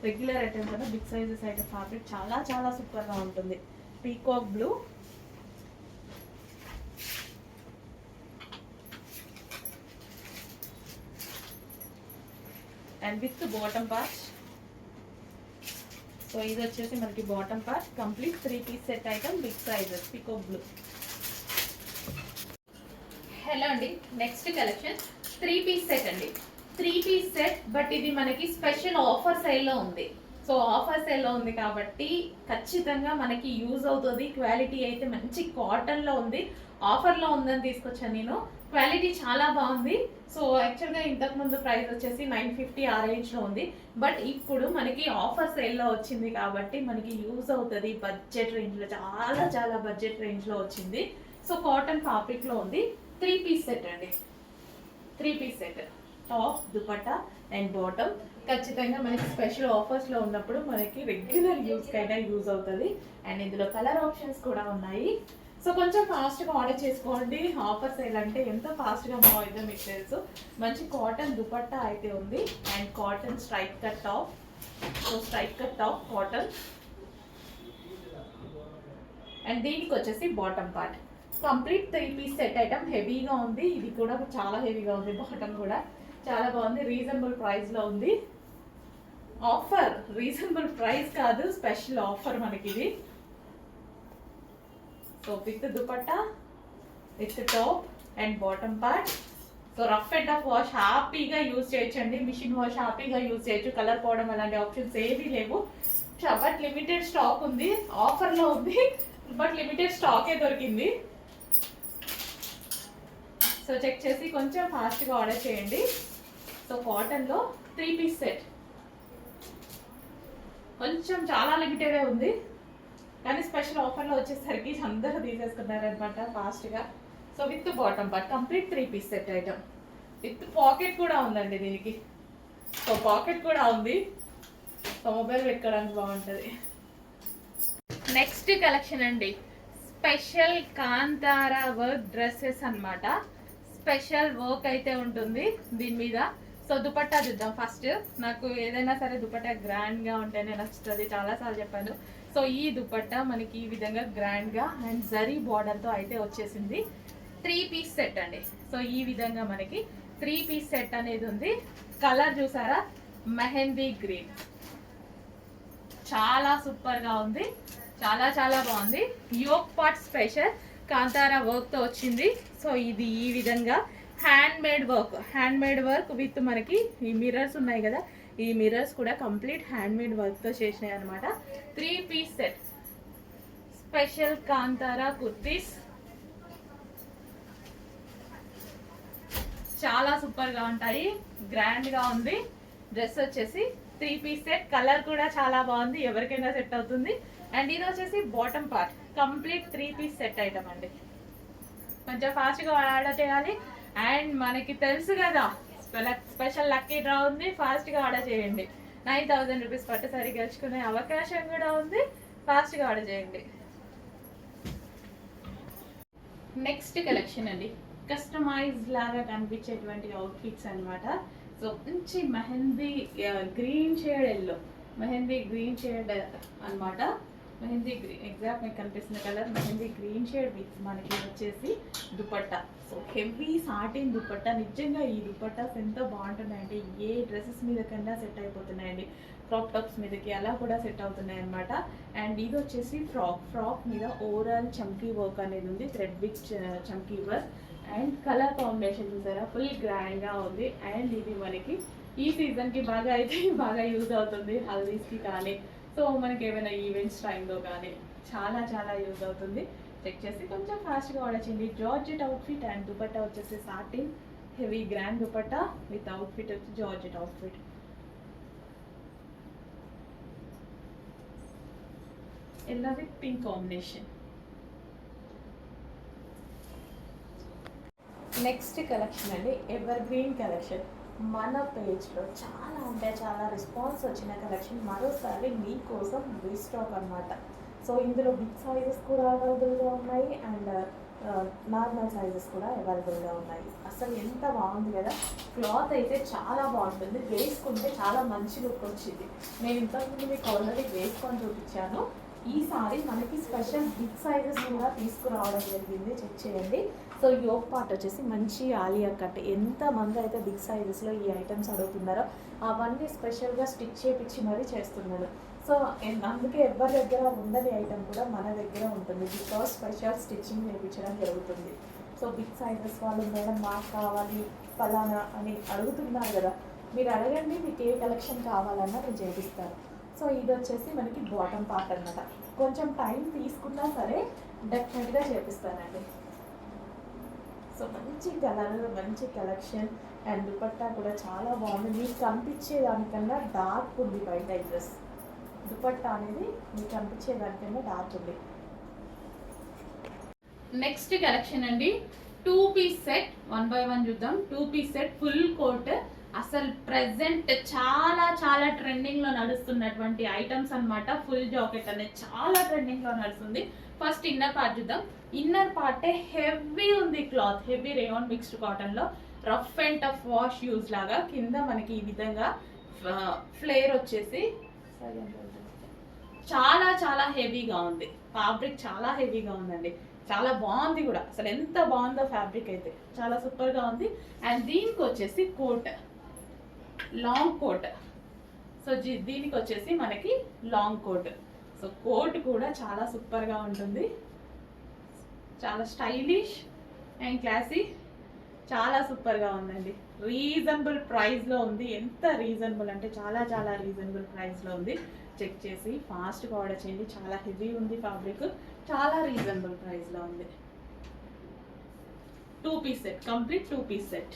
రెగ్యులర్ ఐటమ్స్ అయినా బిగ్ సైజెస్ అయితే ఫ్యాబ్రిక్ చాలా సూపర్గా ఉంటుంది. Peacock blue and with bottom part. So ఇది వచ్చేసి మనకి bottom part, complete 3 piece set item, big sizes, peacock blue. Hello అండి, నెక్స్ట్ కలెక్షన్ 3 పీస్ సెట్ అండి. 3 పీస్ సెట్, బట్ ఇది మనకి స్పెషల్ ఆఫర్ సేల్లో ఉంది. సో ఆఫర్ సేల్లో ఉంది కాబట్టి ఖచ్చితంగా మనకి యూజ్ అవుతుంది. క్వాలిటీ అయితే మంచి కాటన్లో ఉంది. ఆఫర్లో ఉందని తీసుకొచ్చాను నేను. క్వాలిటీ చాలా బాగుంది. సో యాక్చువల్గా ఇంతకుముందు ప్రైస్ వచ్చేసి 950 ఆ రేంజ్లో ఉంది. బట్ ఇప్పుడు మనకి ఆఫర్ సేల్లో వచ్చింది కాబట్టి మనకి యూజ్ అవుతుంది. బడ్జెట్ రేంజ్లో, చాలా బడ్జెట్ రేంజ్లో వచ్చింది. సో కాటన్ ఫ్యాబ్రిక్లో ఉంది. 3 పీస్ సెట్ అండి. 3 piece set, top, dupatta and bottom. ఖచ్చితంగా మనకి స్పెషల్ ఆఫర్స్లో ఉన్నప్పుడు మనకి రెగ్యులర్ యూస్కైనా యూజ్ అవుతుంది. అండ్ ఇందులో కలర్ ఆప్షన్స్ కూడా ఉన్నాయి. సో కొంచెం ఫాస్ట్గా ఆర్డర్ చేసుకోండి. ఆఫర్ సేల్ అంటే ఎంత ఫాస్ట్గా మూవ్ అవుతుందో మీకు తెలుసు. మంచి కాటన్ దుపట్టా అయితే ఉంది and cotton straight cut top. So straight cut top cotton. And దీనికి వచ్చేసి bottom part, complete 3 piece set item. హెవీగా ఉంది, ఇది కూడా చాలా హెవీగా ఉంది. బాటమ్ కూడా చాలా బాగుంది. రీజనబుల్ ప్రైస్లో ఉంది. ఆఫర్, రీజనబుల్ ప్రైస్ కాదు, స్పెషల్ ఆఫర్ మనకి ఇది. So with dupatta, with top and bottom part. So rough and tough wash హ్యాపీగా యూజ్ చేయొచ్చండి, మిషన్ వాష్ హ్యాపీగా యూజ్ చేయొచ్చు. కలర్ పోవడం అలాంటి ఆప్షన్స్ ఏమీ లేవు. బట్ లిమిటెడ్ స్టాక్ ఉంది, ఆఫర్లో ఉంది, బట్ లిమిటెడ్ స్టాకే దొరికింది. సో చెక్ చేసి కొంచెం ఫాస్ట్గా ఆర్డర్ చేయండి. సో కాటన్లో 3 పీస్ సెట్ కొంచెం చాలా లిమిటెడే ఉంది, కానీ స్పెషల్ ఆఫర్లో వచ్చేసరికి అందరూ తీసేసుకున్నారనమాట ఫాస్ట్గా. So with bottom part complete 3 piece set item with pocket కూడా ఉందండి దీనికి. సో పాకెట్ కూడా ఉంది, సో మొబైల్ పెట్టుకోవడానికి బాగుంటుంది. నెక్స్ట్ కలెక్షన్ అండి, స్పెషల్ కాంతారా వర్క్ డ్రెస్సెస్ అన్నమాట. స్పెషల్ వర్క్ అయితే ఉంటుంది దీని మీద. సో దుపట్టా చూద్దాం ఫస్ట్. నాకు ఏదైనా సరే దుపట్టా గ్రాండ్గా ఉంటేనే నచ్చుతుంది, చాలాసార్లు చెప్పాను. సో ఈ దుపట్టా మనకి ఈ విధంగా గ్రాండ్గా అండ్ జరీ బార్డర్తో అయితే వచ్చేసింది. 3 పీస్ సెట్ అండి. సో ఈ విధంగా మనకి 3 పీస్ సెట్ అనేది ఉంది. కలర్ చూసారా, మెహందీ గ్రీన్, చాలా సూపర్గా ఉంది, చాలా చాలా బాగుంది. యోక్ పార్ట్ స్పెషల్ కాంతారా వర్క్తో వచ్చింది. సో ఇది ఈ విధంగా హ్యాండ్ మేడ్ వర్క్ విత్ మనకి ఈ మిర్రర్స్ ఉన్నాయి కదా, ఈ మిర్రర్స్ కూడా కంప్లీట్ హ్యాండ్ మేడ్ వర్క్తో చేసినాయి అనమాట. 3 piece set special Kantara kurtis, చాలా సూపర్గా ఉంటాయి, గ్రాండ్గా ఉంది. డ్రెస్ వచ్చేసి 3 పీస్ సెట్, కలర్ కూడా చాలా బాగుంది, ఎవరికైనా సెట్ అవుతుంది. అండ్ ఇది వచ్చేసి bottom part complete 3 piece set item అండి. కొంచెం ఫాస్ట్గా ఆర్డర్ చేయాలి. అండ్ మనకి తెలుసు కదా స్పెషల్ లక్కీ డ్రా ఉంది, ఫాస్ట్గా ఆర్డర్ చేయండి. 9000 రూపీస్ పట్టుసారి గెలుచుకునే అవకాశం కూడా ఉంది, ఫాస్ట్గా ఆర్డర్ చేయండి. నెక్స్ట్ కలెక్షన్ అండి, కస్టమైజ్ లాగా కనిపించేటువంటి అవుట్ఫిట్స్ అనమాట. సో మంచి mehndi green shade yellow, mehndi green shade అనమాట. మెహందీ గ్రీన్ ఎగ్జాక్ట్ మీకు కనిపిస్తున్న colour mehndi green shade with మనకి వచ్చేసి dupatta. So heavy satin dupatta. నిజంగా ఈ దుపట్టాస్ ఎంత బాగుంటున్నాయంటే ఏ డ్రెస్సెస్ మీద కన్నా సెట్ అయిపోతున్నాయండి. క్రాప్ టాప్స్ మీదకి అలా కూడా సెట్ అవుతున్నాయి అనమాట. అండ్ ఇది వచ్చేసి ఫ్రాక్ మీద ఓవరాల్ చమ్కీ వర్క్ అనేది ఉంది, థ్రెడ్ విత్ చమ్కీ వర్క్. అండ్ కలర్ కాంబినేషన్ చూసారా, ఫుల్ గ్రాండ్గా ఉంది. అండ్ ఇది మనకి ఈ సీజన్కి బాగా యూజ్ అవుతుంది, హల్దీస్కి కానీ, సో మనకి ఏమైనా ఈవెంట్స్ టైంలో కానీ చాలా చాలా యూజ్ అవుతుంది. చెక్ చేసి కొంచెం ఫాస్ట్గా ఆర్డర్ చేయండి. జార్జెట్ అవుట్ఫిట్ అండ్ దుపట్టా వచ్చేసి satin heavy grand dupatta with outfit వచ్చి georgette outfit. Yellow with pink combination. Next collection అండి, ఎవర్ గ్రీన్ కలెక్షన్. మన పేజ్లో చాలా రెస్పాన్స్ వచ్చిన కలెక్షన్ మరోసారి మీకోసం రీస్టాక్ అనమాట. సో ఇందులో బిగ్ సైజెస్ కూడా అవైలబుల్గా ఉన్నాయి అండ్ నార్మల్ సైజెస్ కూడా అవైలబుల్గా ఉన్నాయి. అసలు ఎంత బాగుంది కదా, క్లాత్ అయితే చాలా బాగుంటుంది, వేసుకుంటే చాలా మంచి లుక్ వచ్చింది. నేను ఇంతకుముందు మీకు ఆల్రెడీ వేసుకొని చూపించాను. ఈసారి మనకి స్పెషల్ బిగ్ సైజెస్ కూడా తీసుకురావడం జరిగింది, చెక్ చేయండి. సో యోక్ పార్ట్ వచ్చేసి మంచి ఆలియా కట్. ఎంతమంది అయితే బిగ్ సైజెస్లో ఈ ఐటమ్స్ అడుగుతున్నారో అవన్నీ స్పెషల్గా స్టిచ్ చేయించి మరీ చేస్తున్నాను. సో అందుకే ఎవరి దగ్గర ఉండని ఐటమ్ కూడా మన దగ్గర ఉంటుంది, బికాస్ స్పెషల్ స్టిచ్చింగ్ చేయించడం జరుగుతుంది. సో బిగ్ సైజెస్ వాళ్ళు మేడం మాకు కావాలి ఫలానా అని అడుగుతున్నారు కదా, మీరు అడగండి, మీకు ఏ కలెక్షన్ కావాలన్నా నేను చేపిస్తాను. సో ఇది వచ్చేసి మనకి బాటమ్ పార్ట్ అన్నమాట. కొంచెం టైం తీసుకున్నా సరే డెఫినెట్గా చేపిస్తానండి. సో మంచి కలర్, మంచి కలెక్షన్ అండ్ దుపట్టా కూడా చాలా బాగుంది. మీకు కనిపించేదానికన్నా డార్క్ ఉంది బయట ఈ డ్రెస్. దుపట్టా అనేది మీకు కనిపించేదానికన్నా డార్క్ ఉంది. నెక్స్ట్ కలెక్షన్ అండి, 2 పీస్ సెట్. 1 by 1 చూద్దాం. 2 పీస్ సెట్ ఫుల్ కోట్. అసలు ప్రెసెంట్ చాలా ట్రెండింగ్లో నడుస్తున్నటువంటి ఐటమ్స్ అనమాట. ఫుల్ జాకెట్ అనేది చాలా ట్రెండింగ్లో నడుస్తుంది. ఫస్ట్ ఇన్నర్ పార్ట్ చూద్దాం. ఇన్నర్ పార్టే హెవీ ఉంది క్లాత్, హెవీ రేయాన్ మిక్స్డ్ కాటన్లో rough and tough wash use లాగా. కింద మనకి ఈ విధంగా ఫ్లేర్ వచ్చేసి చాలా హెవీగా ఉంది. ఫ్యాబ్రిక్ చాలా హెవీగా ఉందండి, చాలా బాగుంది కూడా. అసలు ఎంత బాగుందో ఫ్యాబ్రిక్ అయితే, చాలా సూపర్గా ఉంది. అండ్ దీనికి వచ్చేసి కోట్, లాంగ్ కోట్. సో దీనికి వచ్చేసి మనకి లాంగ్ కోట్. సో కోట్ కూడా చాలా సూపర్గా ఉంటుంది, చాలా స్టైలిష్ అండ్ క్లాసీ, చాలా సూపర్గా ఉందండి. రీజనబుల్ ప్రైస్లో ఉంది. ఎంత రీజనబుల్ అంటే చాలా చాలా రీజనబుల్ ప్రైస్లో ఉంది. చెక్ చేసి ఫాస్ట్గా ఆర్డర్ చేయండి. చాలా హెవీ ఉంది ఫ్యాబ్రిక్, చాలా రీజనబుల్ ప్రైస్లో ఉంది. 2 piece set, complete 2 piece set.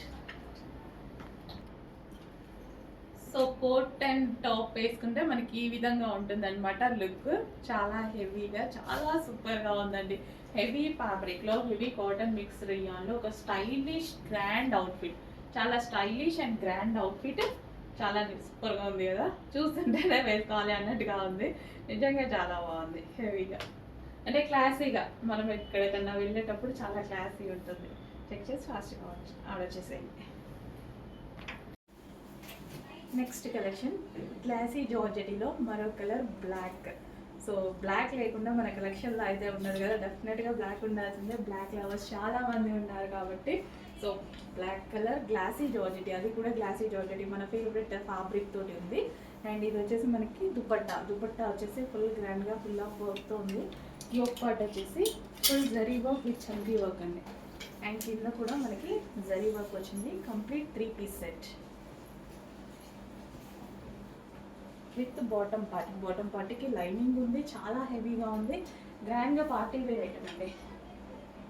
So coat and top వేసుకుంటే మనకి ఈ విధంగా ఉంటుంది అనమాట లుక్. చాలా హెవీగా, చాలా సూపర్గా ఉందండి. హెవీ ఫ్యాబ్రిక్లో, హెవీ కాటన్ మిక్స్ రియాన్లో ఒక స్టైలిష్ గ్రాండ్ అవుట్ఫిట్. చాలా స్టైలిష్ అండ్ గ్రాండ్ అవుట్ఫిట్. చాలా సూపర్గా ఉంది కదా, చూస్తుంటేనే వేసుకోవాలి అన్నట్టుగా ఉంది. నిజంగా చాలా బాగుంది. హెవీగా అంటే క్లాసీగా, మనం ఎక్కడికన్నా వెళ్ళేటప్పుడు చాలా క్లాసీ ఉంటుంది. చెక్ చేసి ఫాస్ట్గా ఆర్డర్ చేసేయండి. నెక్స్ట్ కలెక్షన్ క్లాసీ జార్జెటీలో మరో కలర్ బ్లాక్. సో బ్లాక్ లేకుండా మన కలెక్షన్లో అయితే ఉన్నది కదా, డెఫినెట్గా బ్లాక్ ఉండాల్సిందే. బ్లాక్ లవర్స్ చాలా మంది ఉన్నారు కాబట్టి so black colour glassy georgette, అది కూడా గ్లాసీ జార్జెటీ మన ఫేవరెట్ ఫ్యాబ్రిక్ తోటి ఉంది. అండ్ ఇది వచ్చేసి మనకి దుపట్టా. దుపట్టా వచ్చేసి ఫుల్ గ్రాండ్గా ఫుల్ ఆఫ్ వర్క్తో ఉంది. యోక్ పార్ట్ వచ్చేసి full zari work with chunky work అండి. అండ్ కింద కూడా మనకి జరీ వర్క్ వచ్చింది. Complete 3 piece set with bottom part. Bottom పార్టీకి లైనింగ్ ఉంది. చాలా హెవీగా ఉంది. గ్రాండ్గా పార్టీ వేర్ ఐటమ్ అండి.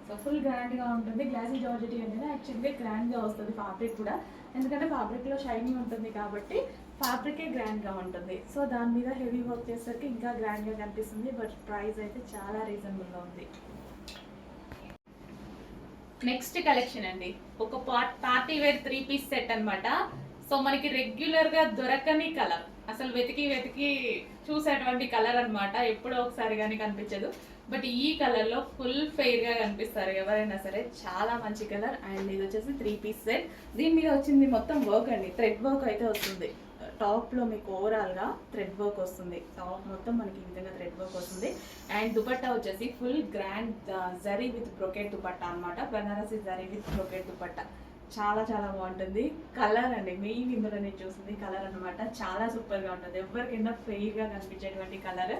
సో ఫుల్ గ్రాండ్గా ఉంటుంది. గ్లాసీ జార్జెటీ అనేది యాక్చువల్గా గ్రాండ్గా వస్తుంది ఫ్యాబ్రిక్ కూడా, ఎందుకంటే ఫ్యాబ్రిక్లో షైనింగ్ ఉంటుంది కాబట్టి ఫ్యాబ్రికే గ్రాండ్గా ఉంటుంది. సో దాని మీద హెవీ వర్క్ చేసేసరికి ఇంకా గ్రాండ్గా కనిపిస్తుంది. బట్ ప్రైస్ అయితే చాలా రీజనబుల్గా ఉంది. నెక్స్ట్ కలెక్షన్ అండి, ఒక పార్టీ వేర్ 3 పీస్ సెట్ అనమాట. సో మనకి రెగ్యులర్గా దొరకని కలర్, అసలు వెతికి వెతికి చూసేటువంటి కలర్ అనమాట. ఎప్పుడో ఒకసారి కానీ కనిపించదు. బట్ ఈ కలర్లో ఫుల్ ఫెయిర్గా కనిపిస్తారు ఎవరైనా సరే. చాలా మంచి కలర్. అండ్ ఇది వచ్చేసి 3 పీస్ సెట్. దీని మీద వచ్చింది మొత్తం వర్క్ అండి, థ్రెడ్ వర్క్ అయితే వస్తుంది. టాప్లో మీకు ఓవరాల్గా థ్రెడ్ వర్క్ వస్తుంది. టాప్ మొత్తం మనకి ఈ విధంగా థ్రెడ్ వర్క్ వస్తుంది. అండ్ దుపట్టా వచ్చేసి full grand zari with brocade dupatta అనమాట. Banarasi zari with brocade dupatta. చాలా చాలా బాగుంటుంది. కలర్ అండి మెయిన్ ఇందులో నేను చూసింది కలర్ అనమాట. చాలా సూపర్గా ఉంటుంది. ఎవరికైనా ఫెయిర్గా కనిపించేటువంటి colour.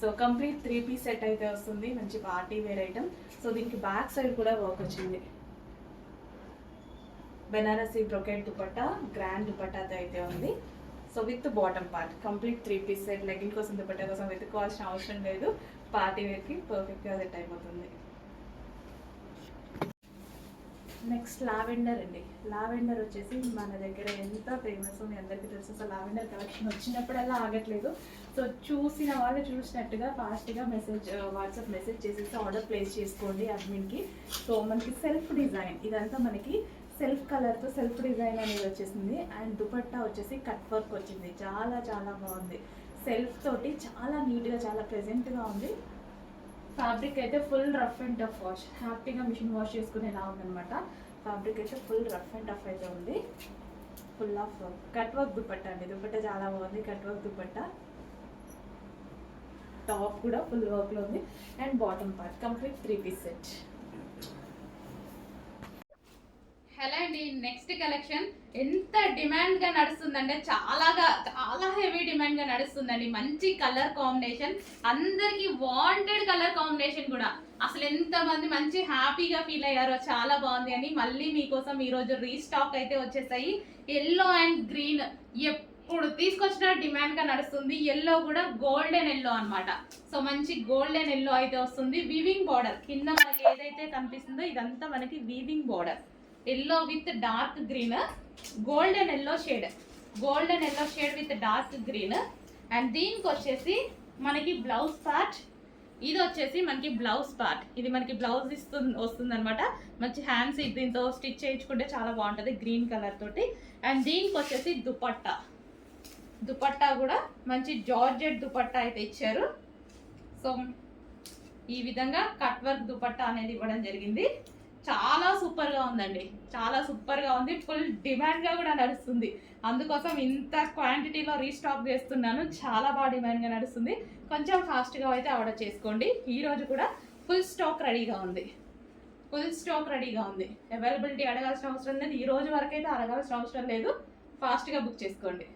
So complete 3 piece set అయితే వస్తుంది. మంచి పార్టీ వేర్ ఐటమ్. సో దీనికి బ్యాక్ సైడ్ కూడా వర్క్ వచ్చింది. బెనారసి బ్రొకెట్ దుపట్టా, గ్రాండ్ దుపట్టాతో అయితే ఉంది. So with bottom part complete 3 piece set. Legging కోసం దుపట్టా కోసం వెతుక్కోవాల్సిన అవసరం లేదు. పార్టీ వేర్కి పర్ఫెక్ట్గా సెట్ అయిపోతుంది. నెక్స్ట్ లావెండర్ అండి. లావెండర్ వచ్చేసి మన దగ్గర ఎంత ఫేమస్ మీ అందరికీ తెలుసు. సో లావెండర్ కలెక్షన్ వచ్చినప్పుడల్లా ఆగట్లేదు. సో చూసిన వాళ్ళు చూసినట్టుగా ఫాస్ట్గా వాట్సాప్ మెసేజ్ చేసేసి ఆర్డర్ ప్లేస్ చేసుకోండి అడ్మిన్కి. సో మనకి సెల్ఫ్ డిజైన్, ఇదంతా మనకి సెల్ఫ్ కలర్తో సెల్ఫ్ డిజైన్ అనేది వచ్చేసింది. అండ్ దుపట్టా వచ్చేసి కట్ వర్క్ వచ్చింది. చాలా చాలా బాగుంది. సెల్ఫ్ తోటి చాలా నీట్గా, చాలా ప్రెజెంట్గా ఉంది. ఫ్యాబ్రిక్ అయితే full rough and tough wash, హ్యాపీగా మిషన్ వాష్ చేసుకునేలా ఉందనమాట. ఫ్యాబ్రిక్ అయితే ఫుల్ రఫ్ అండ్ టఫ్ అయితే ఉంది. Full of cut work dupatta అండి. దుపట్టా చాలా బాగుంది. Cut work dupatta. టాప్ కూడా ఫుల్ వర్క్లో ఉంది. And bottom part complete 3 piece set. Hello అండి, నెక్స్ట్ కలెక్షన్ ఎంత డిమాండ్గా నడుస్తుందంటే చాలా హెవీ డిమాండ్గా నడుస్తుందండి. మంచి కలర్ కాంబినేషన్, అందరికి వాంటెడ్ కలర్ కాంబినేషన్ కూడా. అసలు ఎంతమంది మంచి హ్యాపీగా ఫీల్ అయ్యారో, చాలా బాగుంది అని. మళ్ళీ మీకోసం ఈరోజు రీస్టాక్ అయితే వచ్చేసాయి. ఎల్లో అండ్ గ్రీన్ ఇప్పుడు తీసుకొచ్చిన డిమాండ్గా నడుస్తుంది. ఎల్లో కూడా గోల్డెన్ ఎల్లో అనమాట. సో మంచి గోల్డెన్ ఎల్లో అయితే వస్తుంది. వీవింగ్ బార్డర్ కింద మనకి ఏదైతే కనిపిస్తుందో ఇదంతా మనకి weaving border. Yellow with dark green, golden yellow shade, golden yellow shade with dark green. And దీనికి వచ్చేసి మనకి బ్లౌజ్ పార్ట్. ఇది వచ్చేసి మనకి బ్లౌజ్ పార్ట్. ఇది మనకి బ్లౌజ్ వస్తుంది అనమాట. మంచి హ్యాండ్స్ దీంతో స్టిచ్ చేయించుకుంటే చాలా బాగుంటుంది గ్రీన్ కలర్ తోటి. అండ్ దీనికి వచ్చేసి దుపట్టా. దుపట్టా కూడా మంచి జార్జెట్ దుపట్టా అయితే ఇచ్చారు. సో ఈ విధంగా కట్ వర్క్ దుపట్టా అనేది ఇవ్వడం జరిగింది. చాలా సూపర్గా ఉందండి. చాలా సూపర్గా ఉంది. ఫుల్ డిమాండ్గా కూడా నడుస్తుంది. అందుకోసం ఇంత క్వాంటిటీలో రీస్టాక్ చేస్తున్నాను. చాలా బాగా డిమాండ్గా నడుస్తుంది. కొంచెం ఫాస్ట్గా అయితే ఆర్డర్ చేసుకోండి. ఈరోజు కూడా ఫుల్ స్టాక్ రెడీగా ఉంది. ఫుల్ స్టాక్ రెడీగా ఉంది. అవైలబిలిటీ అడగాల్సిన అవసరం లేదు. ఈ రోజు వరకు అయితే అడగాల్సిన అవసరం లేదు. ఫాస్ట్గా బుక్ చేసుకోండి.